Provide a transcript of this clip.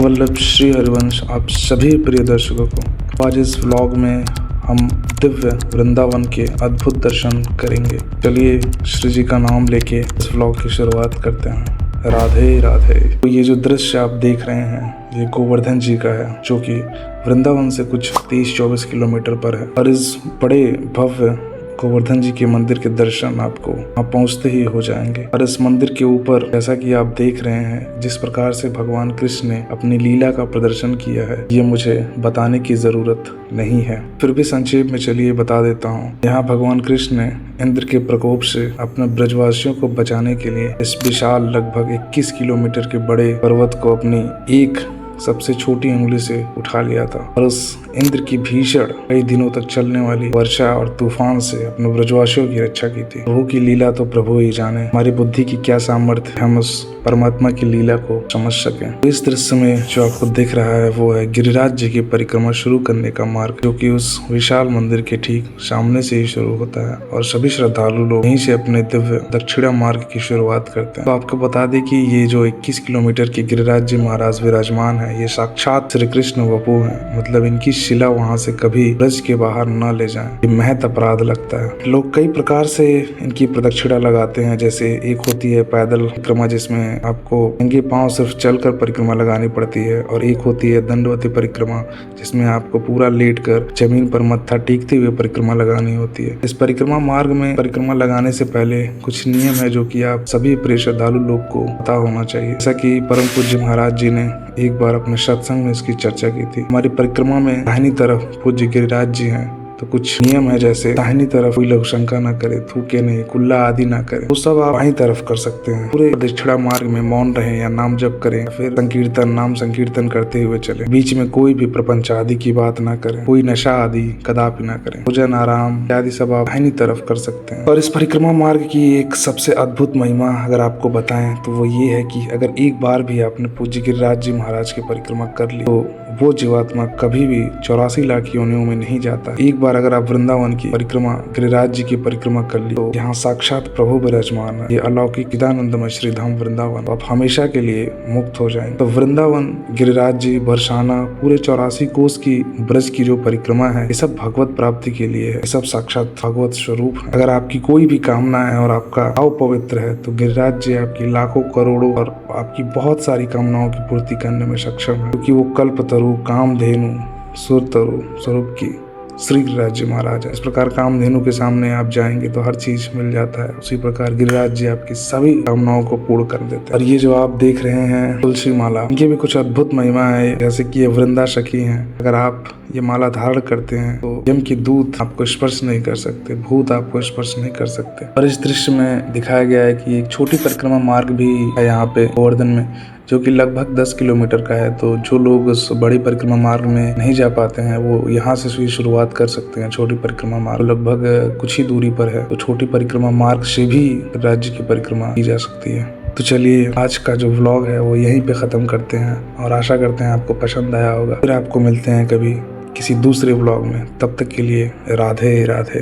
वल्लभ श्री हरिवंश आप सभी प्रिय दर्शकों को आज इस व्लॉग में हम दिव्य वृंदावन के अद्भुत दर्शन करेंगे। चलिए श्री जी का नाम लेके इस व्लॉग की शुरुआत करते हैं। राधे राधे। तो ये जो दृश्य आप देख रहे हैं ये गोवर्धन जी का है, जो कि वृंदावन से कुछ 30-24 किलोमीटर पर है। और इस बड़े भव्य गोवर्धन जी के मंदिर के दर्शन आपको आप पहुंचते ही हो जाएंगे। और इस मंदिर के ऊपर जैसा कि आप देख रहे हैं जिस प्रकार से भगवान कृष्ण ने अपनी लीला का प्रदर्शन किया है, ये मुझे बताने की जरूरत नहीं है, फिर भी संक्षेप में चलिए बता देता हूँ। यहाँ भगवान कृष्ण ने इंद्र के प्रकोप से अपने ब्रजवासियों को बचाने के लिए इस विशाल लगभग 21 किलोमीटर के बड़े पर्वत को अपनी एक सबसे छोटी उंगली से उठा लिया था और उस इंद्र की भीषण कई दिनों तक चलने वाली वर्षा और तूफान से अपने ब्रजवासियों की रक्षा की थी। प्रभु की लीला तो प्रभु ही जाने, हमारी बुद्धि की क्या सामर्थ्य हम उस परमात्मा की लीला को समझ सकें। तो इस दृश्य में जो आपको दिख रहा है वो है गिरिराज जी की परिक्रमा शुरू करने का मार्ग, जो कि उस विशाल मंदिर के ठीक सामने से ही शुरू होता है और सभी श्रद्धालु लोग यहीं से अपने दिव्य दक्षिणा मार्ग की शुरुआत करते हैं। तो आपको बता दें कि ये जो 21 किलोमीटर के गिरिराज जी महाराज विराजमान है, ये साक्षात श्री कृष्ण वपु है। मतलब इनकी शिला वहां से कभी ब्रज के बाहर न ले जाएं, ये महत अपराध लगता है। लोग कई प्रकार से इनकी प्रदक्षिणा लगाते हैं। जैसे एक होती है पैदल परिक्रमा, जिसमें आपको नंगे पांव सिर्फ चलकर परिक्रमा लगानी पड़ती है, और एक होती है दंडवती परिक्रमा, जिसमें आपको पूरा लेटकर जमीन पर मत्था टेकते हुए परिक्रमा लगानी होती है। इस परिक्रमा मार्ग में परिक्रमा लगाने से पहले कुछ नियम है जो कि आप सभी प्रिय श्रद्धालु लोग को पता होना चाहिए। जैसा कि परम पूज्य महाराज जी ने एक बार अपने सत्संग में इसकी चर्चा की थी। हमारी परिक्रमा में दाहिनी तरफ पूज्य गिरिराज जी हैं, तो कुछ नियम है जैसे दाहिनी तरफ कोई लोग शंका ना करे, थूके नहीं, कुल्ला आदि ना करे, वो सब आप बाईं तरफ कर सकते हैं। पूरे दक्षिणा मार्ग में मौन रहे या नाम जप करें, फिर संकीर्तन नाम संकीर्तन करते हुए चले। बीच में कोई भी प्रपंच आदि की बात ना करें, कोई नशा आदि कदापि ना करें। भोजन आराम आदि सब आप दाहिनी तरफ कर सकते हैं। और इस परिक्रमा मार्ग की एक सबसे अद्भुत महिमा अगर आपको बताएं तो वो ये है कि अगर एक बार भी आपने पूज्य गिरिराज जी महाराज की परिक्रमा कर ली तो वो जीवात्मा कभी भी 84 लाख योनियों में नहीं जाता। एक बार अगर आप वृंदावन की परिक्रमा गिरिराज जी की परिक्रमा कर ली तो यहाँ साक्षात प्रभु विराजमान है। ये अलौकिक चिदानंदमय श्री धाम वृंदावन, तो आप हमेशा के लिए मुक्त हो जाएंगे। तो वृंदावन, गिरिराज जी, बरसाना, पूरे 84 कोस की ब्रज की जो परिक्रमा है, ये सब भगवत प्राप्ति के लिए है। ये सब साक्षात भगवत स्वरूप है। अगर आपकी कोई भी कामना है और आपका भाव पवित्र है तो गिरिराज जी आपकी लाखों करोड़ों और आपकी बहुत सारी कामनाओं की पूर्ति करने में सक्षम है, क्योंकि वो कल्पतरु, कामधेनु, सुरतरु स्वरूप की श्री गिरिराज जी महाराज है। इस प्रकार कामधेनु के सामने आप जाएंगे तो हर चीज मिल जाता है, उसी प्रकार गिरिराज जी आपकी सभी कामनाओं को पूर्ण कर देते हैं। और ये जो आप देख रहे हैं तुलसी माला, इनकी भी कुछ अद्भुत महिमा है। जैसे कि ये वृंदा सखी हैं, अगर आप ये माला धारण करते हैं तो यम की दूत आपको स्पर्श नहीं कर सकते, भूत आपको स्पर्श नहीं कर सकते। और इस दृश्य में दिखाया गया है कि एक छोटी परिक्रमा मार्ग भी है यहाँ पे गोवर्धन में, जो कि लगभग 10 किलोमीटर का है। तो जो लोग उस बड़ी परिक्रमा मार्ग में नहीं जा पाते हैं वो यहाँ से शुरुआत कर सकते हैं। छोटी परिक्रमा मार्ग लगभग कुछ ही दूरी पर है, तो छोटी परिक्रमा मार्ग से भी राज्य की परिक्रमा की जा सकती है। तो चलिए आज का जो व्लॉग है वो यहीं पे ख़त्म करते हैं और आशा करते हैं आपको पसंद आया होगा। फिर आपको मिलते हैं कभी किसी दूसरे व्लॉग में, तब तक के लिए राधे राधे।